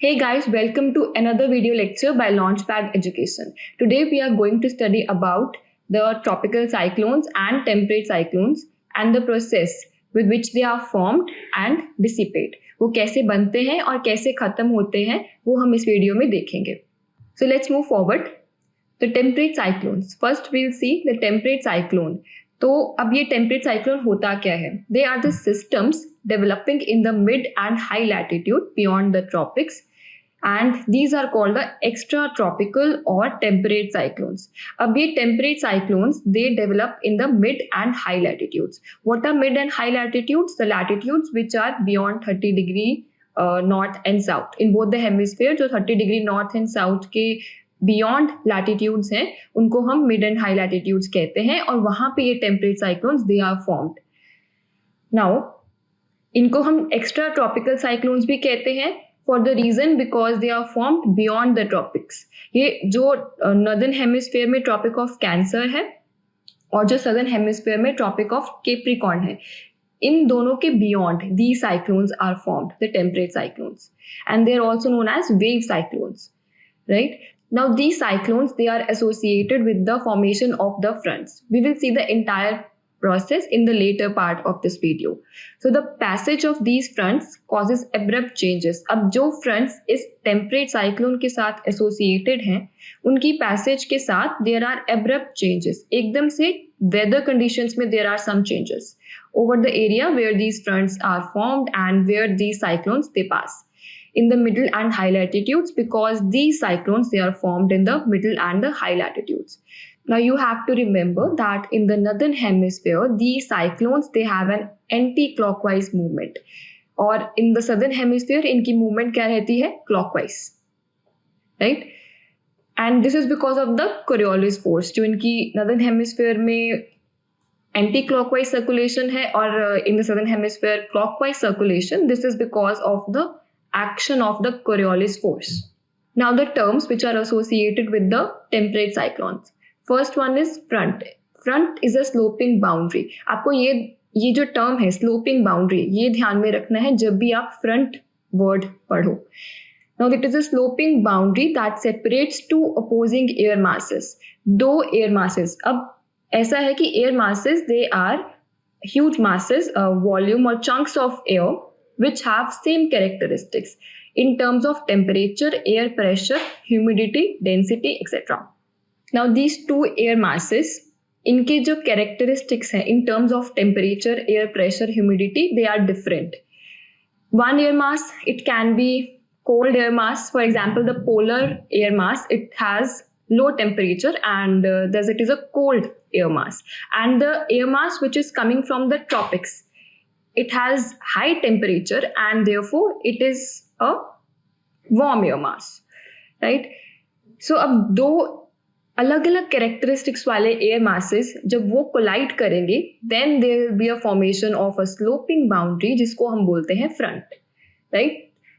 Hey guys, welcome to another video lecture by Launchpad Education. Today we are going to study about the tropical cyclones and temperate cyclones and the process with which they are formed and dissipate. वो कैसे बनते हैं और कैसे खत्म होते हैं वो हम इस वीडियो में देखेंगे. So let's move forward. The temperate cyclones. First we'll see the temperate cyclone. तो अब ये टेम्परेट साइक्लोन होता क्या है? They are the systems developing in the mid and high latitude beyond the tropics and these are called the extra tropical or temperate cyclones. अब ये temperate cyclones they develop in the mid and high latitudes. What are mid and high latitudes? The latitudes which are beyond 30 degree north and south in both the hemisphere. जो 30 degree north and south के beyond latitudes हैं उनको हम mid and high latitudes कहते हैं और वहां पे ये temperate cyclones they are formed. Now इनको हम एक्स्ट्रा ट्रॉपिकल साइक्लोन्स भी कहते हैं for the reason because they are formed beyond the tropics. ये जो नॉर्दर्न हेमिस्फीयर में ट्रॉपिक ऑफ कैंसर है और जो सदर्न हेमिस्फीयर में ट्रॉपिक ऑफ कैप्रिकॉर्न है, इन दोनों के beyond the cyclones are formed the temperate cyclones and they are also known as wave cyclones, right? Now these cyclones they are associated with the formation of the fronts. We will see the entire process in the later part of this video. So the passage of these fronts causes abrupt changes. अब जो fronts इस temperate cyclone के साथ associated हैं उनकी passage के साथ there are abrupt changes. एकदम से weather conditions में there are some changes over the area where these fronts are formed and where these cyclones they pass in the middle and high latitudes, because these cyclones they are formed in the middle and the high latitudes. Now you have to remember that in the northern hemisphere these cyclones they have an anti-clockwise movement, और in the southern hemisphere इनकी movement क्या रहती है? Clockwise, right? And this is because of the Coriolis force. जो इनकी northern hemisphere में anti-clockwise circulation है और in the southern hemisphere clockwise circulation, this is because of the action of the Coriolis force. Now the terms which are associated with the temperate cyclones. First one is front. Front is a sloping boundary. आपको ये जो term है sloping boundary ये ध्यान में रखना है जब भी आप front word पढ़ो. Now it is a sloping boundary that separates two opposing air masses. दो air masses. अब ऐसा है कि air masses they are huge masses, volume or chunks of air which have same characteristics in terms of temperature, air pressure, humidity, density, etc. Now these two air masses, इनके जो characteristics हैं in terms of temperature, air pressure, humidity, they are different. One air mass, it can be cold air mass. For example, the polar air mass, it has low temperature and thus it is a cold air mass. And the air mass which is coming from the tropics, it has high temperature and therefore it is a warm air mass, right? So अब दो अलग अलग characteristics वाले air masses जब वो collide करेंगे then there will be a formation of a sloping boundary जिसको हम बोलते हैं front, right?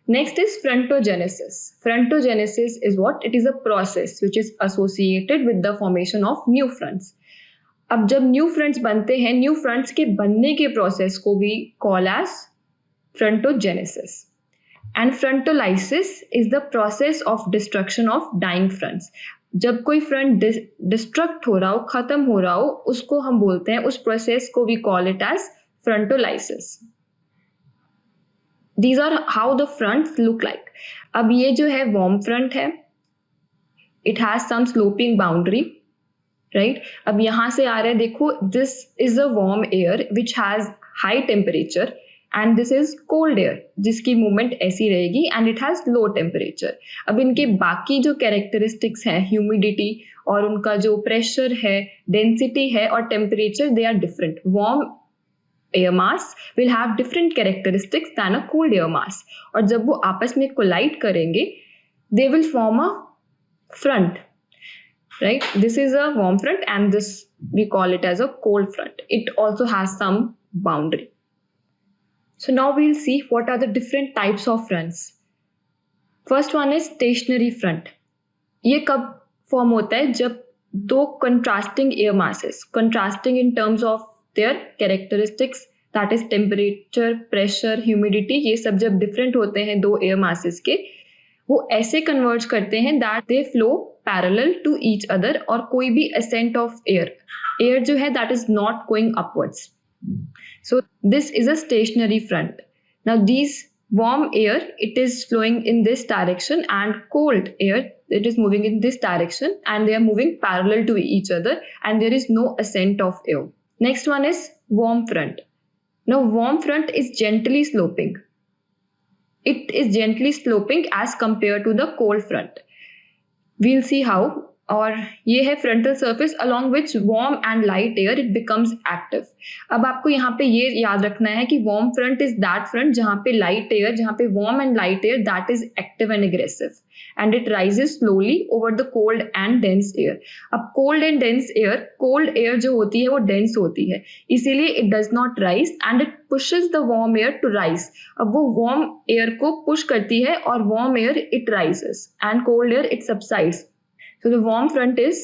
Next is frontogenesis. Frontogenesis is what? It is a process which is associated with the formation of new fronts. अब जब new fronts बनते हैं, new fronts के बनने के प्रोसेस को भी call as frontogenesis. And frontolysis is the process of destruction of dying fronts. जब कोई फ्रंट डिस्ट्रक्ट हो रहा हो, खत्म हो रहा हो, उसको हम बोलते हैं, उस प्रोसेस को भी call it as frontolysis. These are how the fronts look like. अब ये जो है वार्म फ्रंट है, it has some sloping boundary, right? अब यहाँ से आ रहा है, देखो, this is a warm air which has high temperature and this is cold air जिसकी मूवमेंट ऐसी रहेगी and it has low temperature. अब इनके बाकी जो कैरेक्टरिस्टिक्स हैं, ह्यूमिडिटी और उनका जो प्रेशर है, डेंसिटी है और temperature, they are different. Warm air mass will have different characteristics than a cold air mass, और जब वो आपस में कोलाइड करेंगे they will form a front, right? This is a warm front and this we call it as a cold front. It also has some boundary. So now we'll see what are the different types of fronts. First one is stationary front. ये कब form होता है? जब दो contrasting air masses, contrasting in terms of their characteristics, that is temperature, pressure, humidity, ये सब जब different होते हैं दो air masses के, वो ऐसे कन्वर्ज करते हैं that they flow parallel to each other, और कोई भी असेंट ऑफ एयर जो है that is not going upwards. So this is a stationary front. Now these warm air, it is flowing in this direction, and cold air, it is moving in this direction, and they are moving parallel to each other, and there is no ascent of air. Next one is warm front. Now warm front is gently sloping. It is gently sloping as compared to the cold front. We'll see how. और ये है frontal surface along which warm and light air it becomes active. अब आपको यहाँ पे ये याद रखना है कि warm front is that front जहाँ पे लाइट एयर, जहाँ पे warm and light air that is active and aggressive, and it rises slowly over the cold and dense air. अब cold and dense air, cold air जो होती है वो dense होती है, इसीलिए it does not rise and it pushes the warm air to rise. अब वो वार्म एयर को पुश करती है और warm air it rises and cold air it subsides. So the warm front is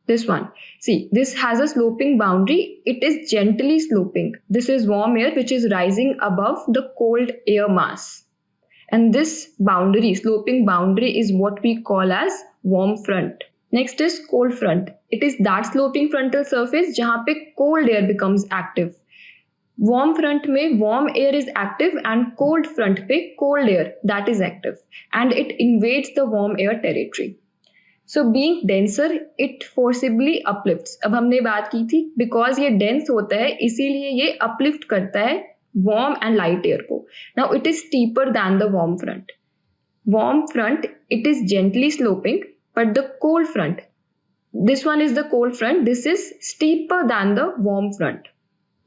this one. See, this has a sloping boundary. It is gently sloping. This is warm air which is rising above the cold air mass. And this boundary, sloping boundary, is what we call as warm front. Next is cold front. It is that sloping frontal surface जहाँ पे cold air becomes active. Warm front में warm air is active and cold front पे cold air that is active. And it invades the warm air territory. So being denser, it forcibly uplifts. अब हमने बात की थी because ये dense होता है इसीलिए ये अपलिफ्ट करता है वार्म एंड लाइट एयर को. Now it is steeper than the warm front. Warm front it is gently sloping, but the cold front, this one is the cold front, this is steeper than the warm front.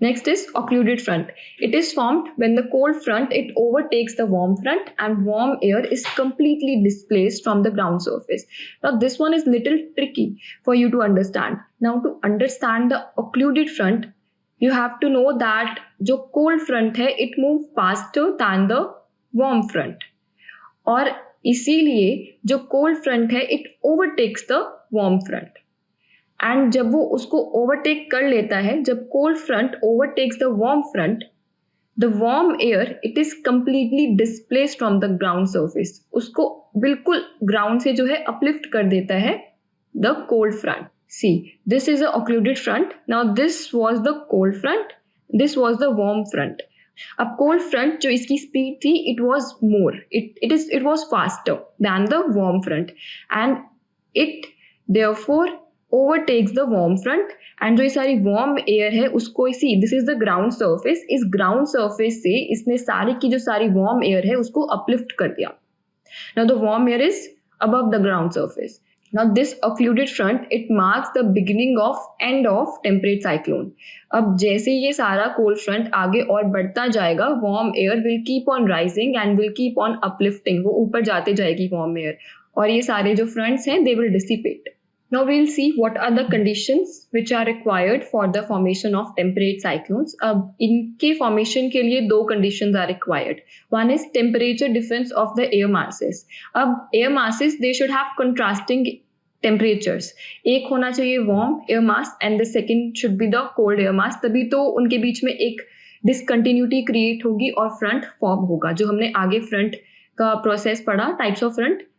Next is occluded front. It is formed when the cold front it overtakes the warm front and warm air is completely displaced from the ground surface. Now this one is little tricky for you to understand. Now to understand the occluded front, you have to know that जो cold front है it moves faster than the warm front. और इसीलिए जो cold front है it overtakes the warm front. And जब वो उसको overtake कर लेता है, जब cold front overtakes the warm front, the warm air it is completely displaced from the ground surface. उसको बिल्कुल ग्राउंड से जो है अपलिफ्ट कर देता है the cold front. See this is a occluded front. Now this was the cold front, this was the warm front. अब cold front जो इसकी स्पीड थी it was more, it was faster than the warm front end it therefore overtakes the warm front. And जो ये सारी warm air है उसको इसी, this is the ground surface, इस ग्राउंड सर्फेस से इसने सारी की जो सारी वार्म एयर है उसको अपलिफ्ट कर दिया. Now the warm air is above the ground surface. Now this occluded front it marks the beginning of end of temperate cyclone. अब जैसे ये सारा कोल्ड फ्रंट आगे और बढ़ता जाएगा, warm air will keep on rising and will keep on uplifting. वो ऊपर जाते जाएगी वार्म एयर, और ये सारे जो फ्रंट्स हैं they will dissipate. Now we'll see what are the conditions which are required for the formation of temperate cyclones. अब इनके formation के लिए दो conditions are required. One is temperature difference of the air masses. अब air masses they should have contrasting temperatures. एक होना चाहिए warm air mass and the second should be the cold air mass. तभी तो उनके बीच में एक discontinuity create होगी और front form होगा. जो हमने आगे front का process पढ़ा, types of front,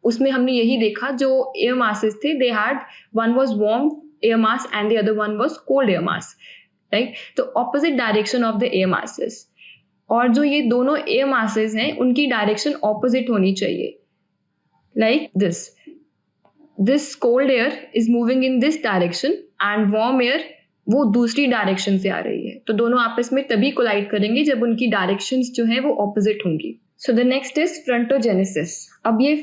उसमें हमने यही देखा जो एयर मासेस थे they had one was warm air mass and the other one was cold air mass, right. तो opposite direction of the air masses, और जो ये दोनों एयर मासेस हैं उनकी डायरेक्शन ऑपोजिट होनी चाहिए. Like this cold air is moving in this direction and warm air वो दूसरी डायरेक्शन से आ रही है. तो दोनों आपस में तभी कोलाइड करेंगे जब उनकी डायरेक्शंस जो है वो ऑपोजिट होंगी. So the next is frontogenesis. अब ये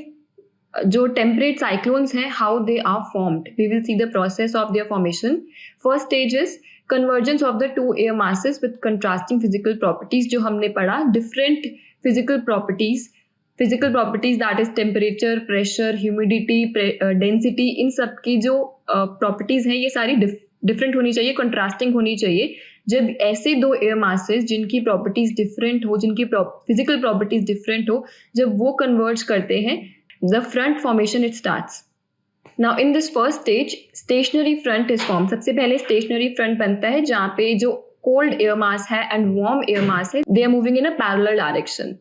जो टेम्परेट साइक्लोन्स हैं how they are formed, we will see the process of their formation. First stage is convergence of the two air masses with contrasting physical properties. जो हमने पढ़ा different physical properties that is temperature, pressure, humidity, density, इन सब की जो properties हैं ये सारी डिफरेंट होनी चाहिए, कंट्रास्टिंग होनी चाहिए. जब ऐसे दो एयर मासेस जिनकी प्रॉपर्टीज डिफरेंट हो, जिनकी फिजिकल प्रॉपर्टीज डिफरेंट हो, जब वो कन्वर्ज करते हैं the front formation it starts. Now in this first stage stationary front is form. सबसे पहले स्टेशनरी फ्रंट बनता है जहाँ पे जो कोल्ड एयर मास है एंड वार्म एयर मास है they are moving in a parallel direction,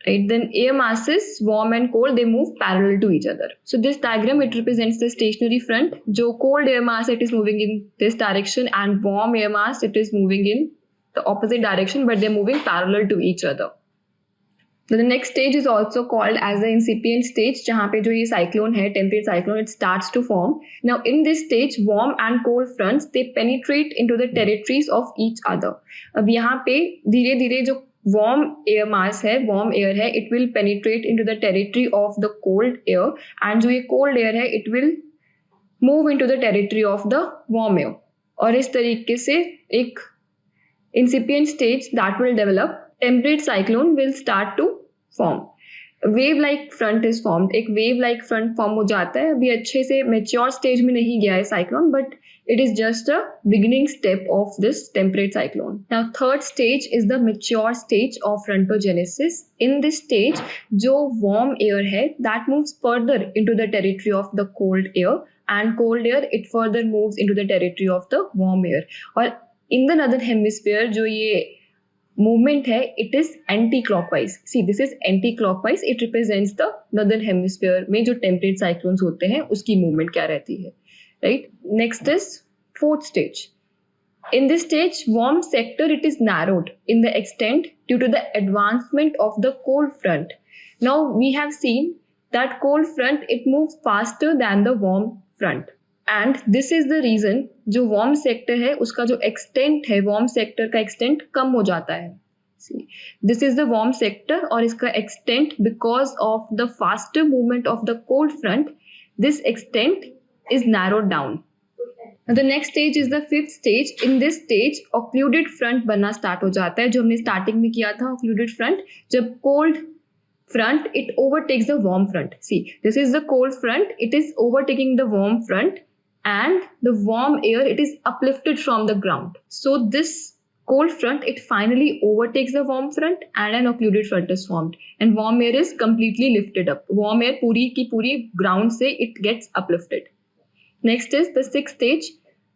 right? Then air masses, warm and cold, they move parallel to each other. So this diagram, it represents the stationary front. जो cold air mass, it is moving in this direction, and warm air mass, it is moving in the opposite direction, but they're moving parallel to each other. So the next stage is also called as the incipient stage, जहाँ पे जो ये cyclone है, temperate cyclone, it starts to form. Now in this stage, warm and cold fronts, they penetrate into the territories of each other. अब यहाँ पे धीरे धीरे जो warm air mass है, warm air है, it will penetrate into the territory of the cold air, and जो ये cold air है, it will move into the territory of the warm air. और इस तरीके से एक incipient stage that will develop, temperate cyclone will start to form. Wave like front is formed, एक wave like front form हो जाता है. अभी अच्छे से मेच्योर स्टेज में नहीं गया है cyclone, but it is just a beginning step of this temperate cyclone. Now third stage is the mature stage of frontogenesis. In this stage जो वार्म एयर है that moves further into the territory of the cold air, and cold air it further moves into the territory of the warm air. और इन the northern hemisphere जो ये movement है, it is anti clockwise. See this is anti clockwise. It represents the northern hemisphere में जो temperate cyclones होते हैं उसकी movement क्या रहती है, right. Next is fourth stage. In this stage, warm sector, it is narrowed in the extent due to the advancement of the cold front. Now we have seen that cold front, it moves faster than the warm front. And this is the reason जो warm sector है उसका जो extent है, warm sector का extent कम हो जाता है. This is the warm sector और इसका extent because of the faster movement of the cold front, this extent is narrowed down. The next stage is the fifth stage. In this stage occluded front बनना start हो जाता है, जो हमने starting में किया था. ऑक्लूडेड फ्रंट, जब cold front it overtakes the warm front. See, this is the cold front, it is overtaking the warm front, and the warm air, it is uplifted from the ground. So this cold front, it finally overtakes the warm front and an occluded front is formed, and warm air is completely lifted up. Warm air पूरी की पूरी ground से it gets uplifted. Next is the sixth stage.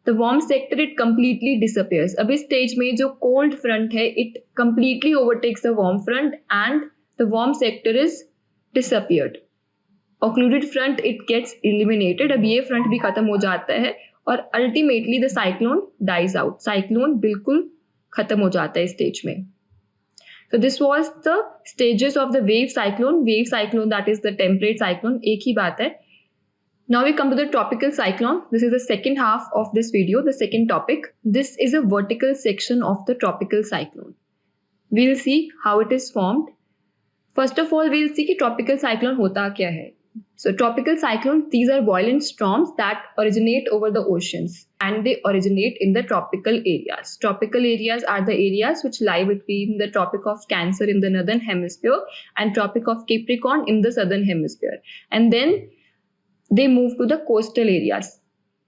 The warm sector, it completely disappears. अब इस stage में जो cold front है, it completely overtakes the warm front and the warm sector is disappeared. Occluded front, it gets eliminated. अब ये front भी खत्म हो जाता है और ultimately the cyclone dies out. Cyclone बिल्कुल खत्म हो जाता है इस stage में. So this was the stages of the wave cyclone. Wave cyclone, that is the temperate cyclone. एक ही बात है. Now we come to the tropical cyclone. This is the second half of this video, the second topic. This is a vertical section of the tropical cyclone. We'll see how it is formed. First of all, we'll see कि tropical cyclone होता क्या है. So tropical cyclones, these are violent storms that originate over the oceans, and they originate in the tropical areas. Tropical areas are the areas which lie between the Tropic of Cancer in the northern hemisphere and Tropic of Capricorn in the southern hemisphere. And then they move to the coastal areas.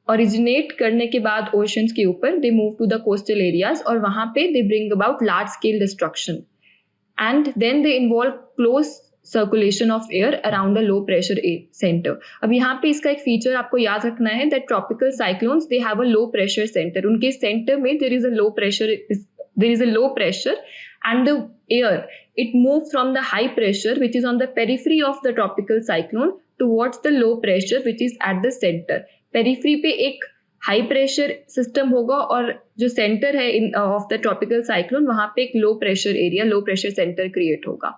Originate करने के बाद oceans के ऊपर they move to the coastal areas और वहाँ पे they bring about large scale destruction. And then they involve close circulation of air around a low pressure center. अब यहाँ पे इसका एक फीचर आपको याद रखना है that tropical cyclones, they have a low pressure center. उनके center में there is a low pressure and the air, it moves from the high pressure which is on the periphery of the tropical cyclone towards the low pressure which is at the center. Periphery पे एक high pressure system होगा और जो centre है in of the tropical cyclone, वहाँ पे एक low pressure area, low pressure centre create होगा.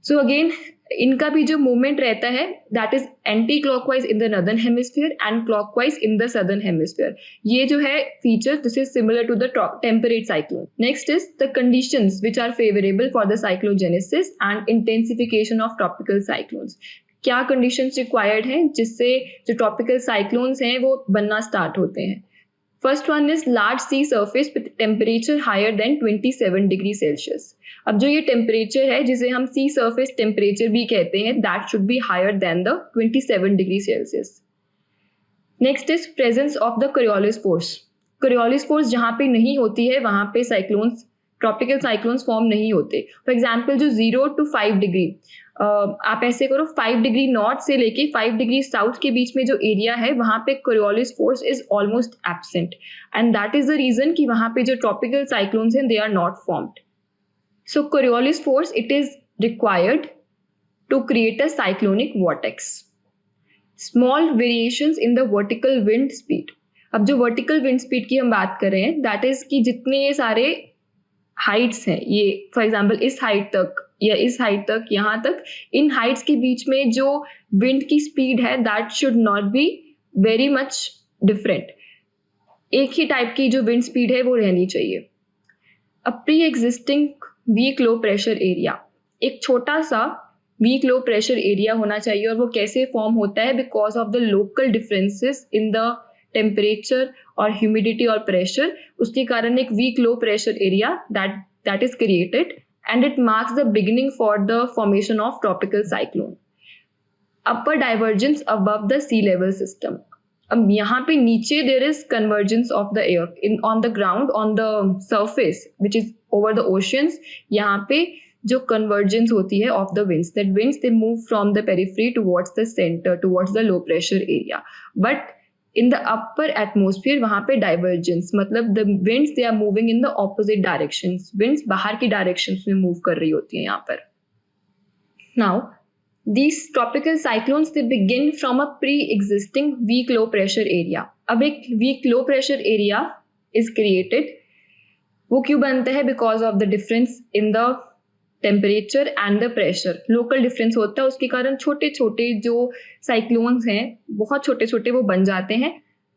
सो अगेन इनका भी जो मूवमेंट रहता है that is anti clockwise in the northern hemisphere and clockwise in the southern hemisphere. ये जो है feature, this is similar to the temperate cyclone. Next is the conditions which are favourable for the cyclogenesis and intensification of tropical cyclones. क्या conditions required हैं जिससे जो tropical cyclones हैं वो बनना स्टार्ट होते हैं. First one is large sea surface with temperature higher then 27 degree Celsius. अब जो ये टेम्परेचर है जिसे हम सी सरफेस टेम्परेचर भी कहते हैं, that should be higher then the 27 degree Celsius. Next is presence of the Coriolis force. Coriolis force जहाँ पे नहीं होती है वहाँ पे साइक्लोन्स, ट्रॉपिकल साइक्लोन्स फॉर्म नहीं होते. फॉर एग्जाम्पल जो 0 to 5 डिग्री, आप ऐसे करो 5 डिग्री नॉर्थ से लेके 5 डिग्री साउथ के बीच में जो एरिया है वहाँ पे Coriolis force is almost absent, and that is the reason कि वहाँ पे जो ट्रॉपिकल साइक्लोन्स हैं they are not formed. So Coriolis force, it is required to create a cyclonic vortex. Small variations in the vertical wind speed. अब जो vertical wind speed की हम बात कर रहे हैं, that is कि जितने ये सारे heights हैं, ये for example इस height तक या इस height तक, यहाँ तक, इन heights के बीच में जो wind की speed है, that should not be very much different. एक ही टाइप की जो wind speed है वो रहनी चाहिए. A pre-existing weak low pressure area, एक छोटा सा weak low pressure area होना चाहिए. और वो कैसे फॉर्म होता है? Because of the local differences in the temperature और humidity और pressure, उसके कारण एक weak low pressure area that is created, and it marks the beginning for the formation of tropical cyclone. Upper divergence above the sea level system. अब यहाँ पे नीचे there is convergence of the air on the ground, on the surface which is over the oceans. यहाँ पे जो convergence होती है of the winds, that winds they move from the periphery towards the center, towards the low pressure area. But in the upper atmosphere वहाँ पे divergence, मतलब the winds they are moving in the opposite directions. Winds बाहर की directions में move कर रही होती हैं यहाँ पर. Now these tropical cyclones they begin from a pre-existing weak low pressure area. अब एक weak low pressure area is created. वो क्यों बनता है? Because of the difference in the temperature and the pressure. Local difference होता है, उसके कारण छोटे छोटे जो cyclones हैं बहुत छोटे छोटे वो बन जाते हैं.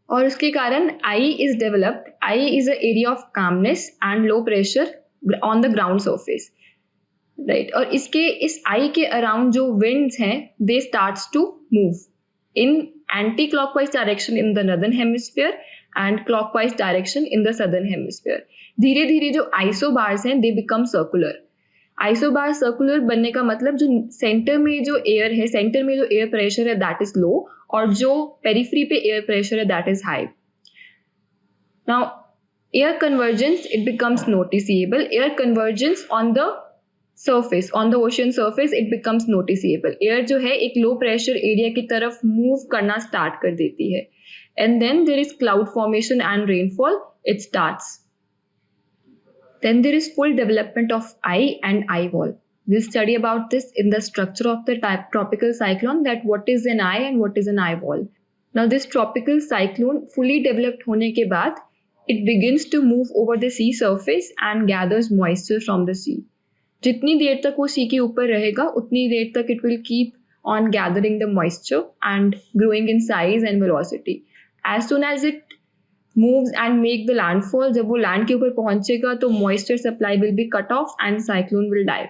और उसके कारण I is developed. I is an area of calmness and low pressure on the ground surface. Right. और इसके इस आई के अराउंड जो विंड्स हैं they starts to move in anti clockwise direction in the northern hemisphere and clockwise direction in the southern hemisphere. धीरे धीरे जो isobars हैं they become circular. Isobar circular बनने का मतलब जो सेंटर में जो एयर है, सेंटर में जो एयर प्रेशर है दैट इज लो, और जो पेरिफेरी पे एयर प्रेशर है that is high. Now air convergence it becomes noticeable. Air convergence on the surface, on the ocean surface it becomes noticeable. Air जो है एक low pressure area की तरफ move करना start कर देती है. And then there is cloud formation and rainfall. It starts. Then there is full development of eye and eye wall. We'll study about this in the structure of the tropical cyclone, that what is an eye and what is an eye wall. Now this tropical cyclone fully developed होने के बाद it begins to move over the sea surface and gathers moisture from the sea. जितनी देर तक वो सी के ऊपर रहेगा उतनी देर तक it will keep on gathering the moisture and growing in size and velocity. As soon as it moves and make the landfall, जब वो लैंड के ऊपर पहुंचेगा तो moisture supply will be cut off and cyclone will die.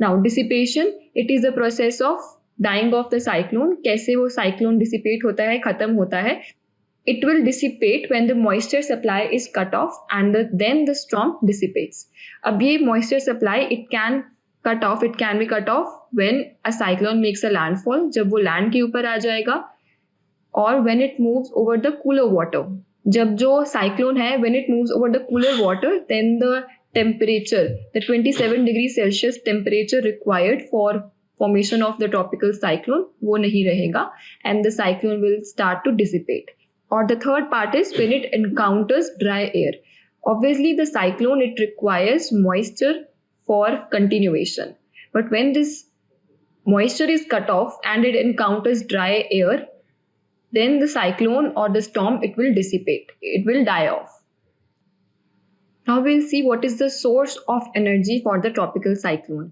Now dissipation, it is the process of dying off the cyclone. कैसे वो cyclone dissipate होता है, खत्म होता है? It will dissipate when the moisture supply is cut off and then the storm dissipates. अब ये moisture supply it can be cut off when a cyclone makes a landfall, जब वो land के ऊपर आ जाएगा, और when it moves over the cooler water. जब जो cyclone है when it moves over the cooler water, then the temperature, the 27 degrees Celsius temperature required for formation of the tropical cyclone वो नहीं रहेगा and the cyclone will start to dissipate. Or the third part is when it encounters dry air. Obviously the cyclone it requires moisture for continuation, but when this moisture is cut off and it encounters dry air, then the cyclone or the storm it will dissipate, it will die off. Now we'll see what is the source of energy for the tropical cyclone.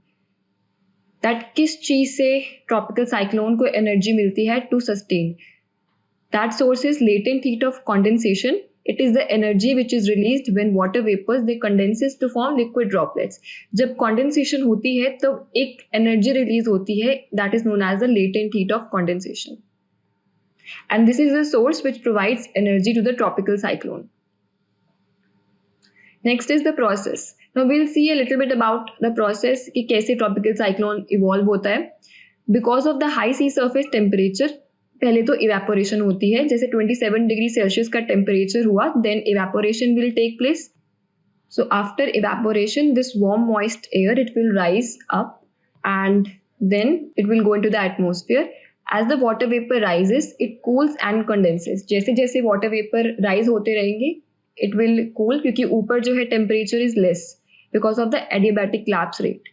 That किस चीज से tropical cyclone को energy मिलती है to sustain. That source is latent heat of condensation. It is the energy which is released when water vapors they condenses to form liquid droplets. जब condensation होती है तो एक energy release होती है that is known as the latent heat of condensation. And this is the source which provides energy to the tropical cyclone. Next is the process. Now we'll see a little bit about the process कि कैसे tropical cyclone evolve होता है. Because of the high sea surface temperature, पहले तो evaporation होती है. जैसे 27 degree Celsius का टेम्परेचर हुआ, then evaporation will take place. So after evaporation this warm moist air it will rise up and then it will go into the atmosphere. As the water vapour rises it cools and condenses. जैसे जैसे water vapour rise होते रहेंगे it will cool, क्योंकि ऊपर जो है temperature is less because of the adiabatic lapse rate.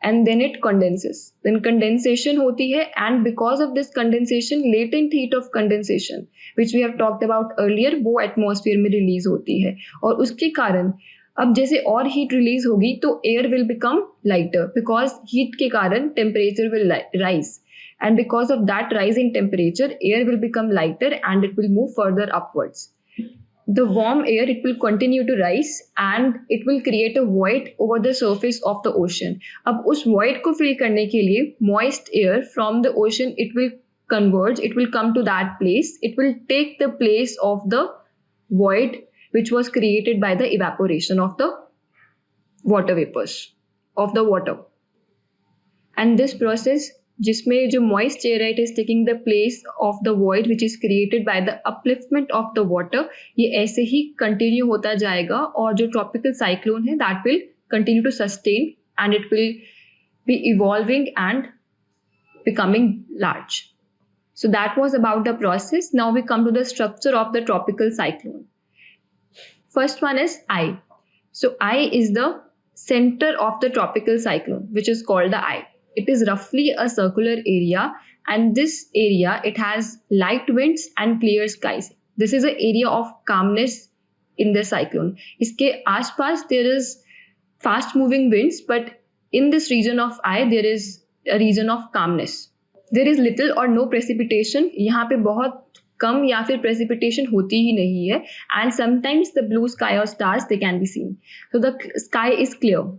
and then it condenses. Then condensation होती है, and because of this condensation, latent heat of condensation which we have talked about earlier, वो atmosphere में release होती है, और उसके कारण अब जैसे और हीट रिलीज होगी तो air will become lighter, because heat के कारण temperature will rise, and because of that rise in temperature, air will become lighter and it will move further upwards. The warm air, it will continue to rise and it will create a void over the surface of the ocean. अब उस void को fill करने के लिए moist air from the ocean, it will converge, it will come to that place, it will take the place of the void which was created by the evaporation of the water vapors of the water. And this process जिसमें जो moist air है, it is taking the place of the void which is created by the upliftment of the water, ये ऐसे ही continue होता जाएगा, और जो tropical cyclone है that will continue to sustain and it will be evolving and becoming large. So that was about the process. Now we come to the structure of the tropical cyclone. First one is eye. So eye is the center of the tropical cyclone, which is called the eye. It is roughly a circular area, and this area, it has light winds and clear skies. This is an area of calmness in the cyclone. इसके आसपास there is fast moving winds, but in this region of eye there is a region of calmness. There is little or no precipitation. यहाँ पे बहुत कम या फिर precipitation होती ही नहीं है, and sometimes the blue sky or stars they can be seen. So the sky is clear.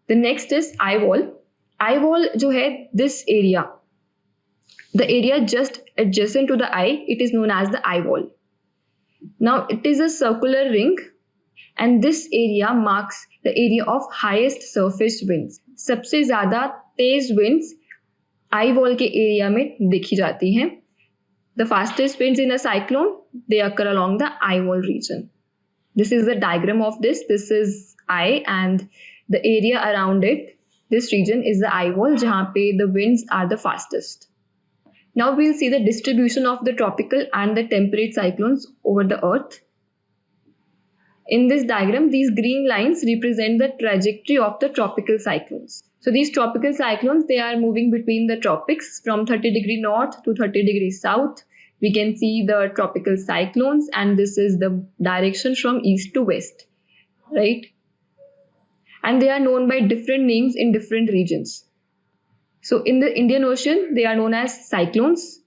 The next is eye wall. Eye wall जो है, this area, the area just adjacent to the eye, it is known as the eye wall. Now it is a circular ring, and this area marks the area of highest surface winds. सबसे ज़्यादा तेज winds eye wall के area में देखी जाती हैं. The fastest winds in a cyclone, they occur along the eye wall region. This is the diagram of this. This is eye, and the area around it, this region is the eye wall, जहाँ पे the winds are the fastest. Now we'll see the distribution of the tropical and the temperate cyclones over the earth. In this diagram, these green lines represent the trajectory of the tropical cyclones. So these tropical cyclones, they are moving between the tropics from 30° north to 30° south. We can see the tropical cyclones, and this is the direction from east to west, right? And they are known by different names in different regions. So in the Indian Ocean, they are known as cyclones.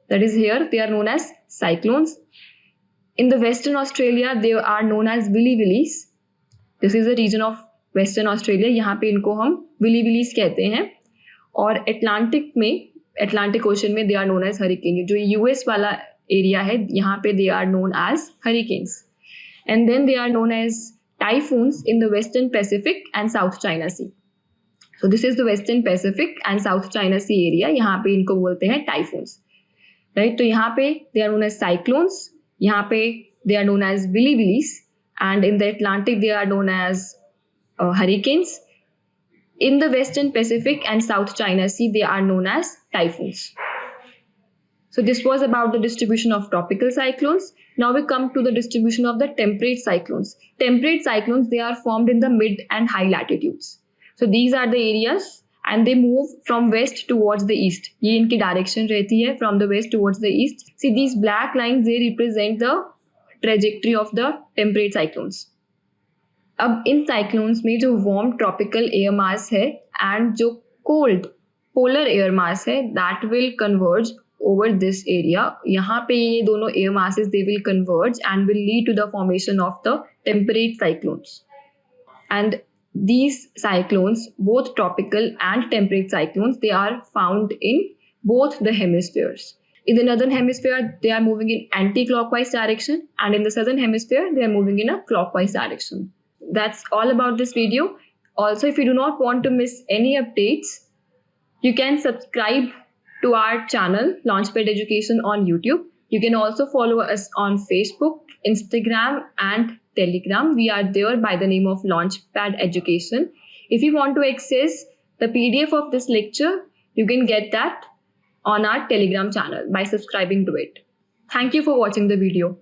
That is, here they are known as cyclones. In the Western Australia, they are known as willy-willies. This is the region of Western Australia. यहाँ पे इनको हम willy-willies कहते हैं. और Atlantic Ocean में they are known as hurricane. जो US वाला area है, यहाँ पे they are known as hurricanes. And then they are known as typhoons in the Western Pacific and South China Sea. So this is the Western Pacific and South China Sea area. यहाँ पे इनको बोलते हैं typhoons, right? तो यहाँ पे they are known as cyclones. यहाँ पे they are known as willy-willies, and in the Atlantic they are known as hurricanes. In the Western Pacific and South China Sea, they are known as typhoons. So this was about the distribution of tropical cyclones. Now we come to the distribution of the temperate cyclones. Temperate cyclones, they are formed in the mid and high latitudes. So these are the areas, and they move from west towards the east. ये इनकी direction रहती है, from the west towards the east. See, these black lines, they represent the trajectory of the temperate cyclones. अब इन cyclones में जो warm tropical air mass है and जो cold polar air mass है, that will converge over this area. यहाँ पे ये दोनों air masses, they will converge and will lead to the formation of the temperate cyclones. And these cyclones, both tropical and temperate cyclones, they are found in both the hemispheres. In the northern hemisphere, they are moving in anti-clockwise direction, and in the southern hemisphere, they are moving in a clockwise direction. That's all about this video. Also, if you do not want to miss any updates, you can subscribe to our channel Launchpad Education on YouTube. You can also follow us on Facebook, Instagram, and Telegram. We are there by the name of Launchpad Education. If you want to access the PDF of this lecture, you can get that on our Telegram channel by subscribing to it. Thank you for watching the video.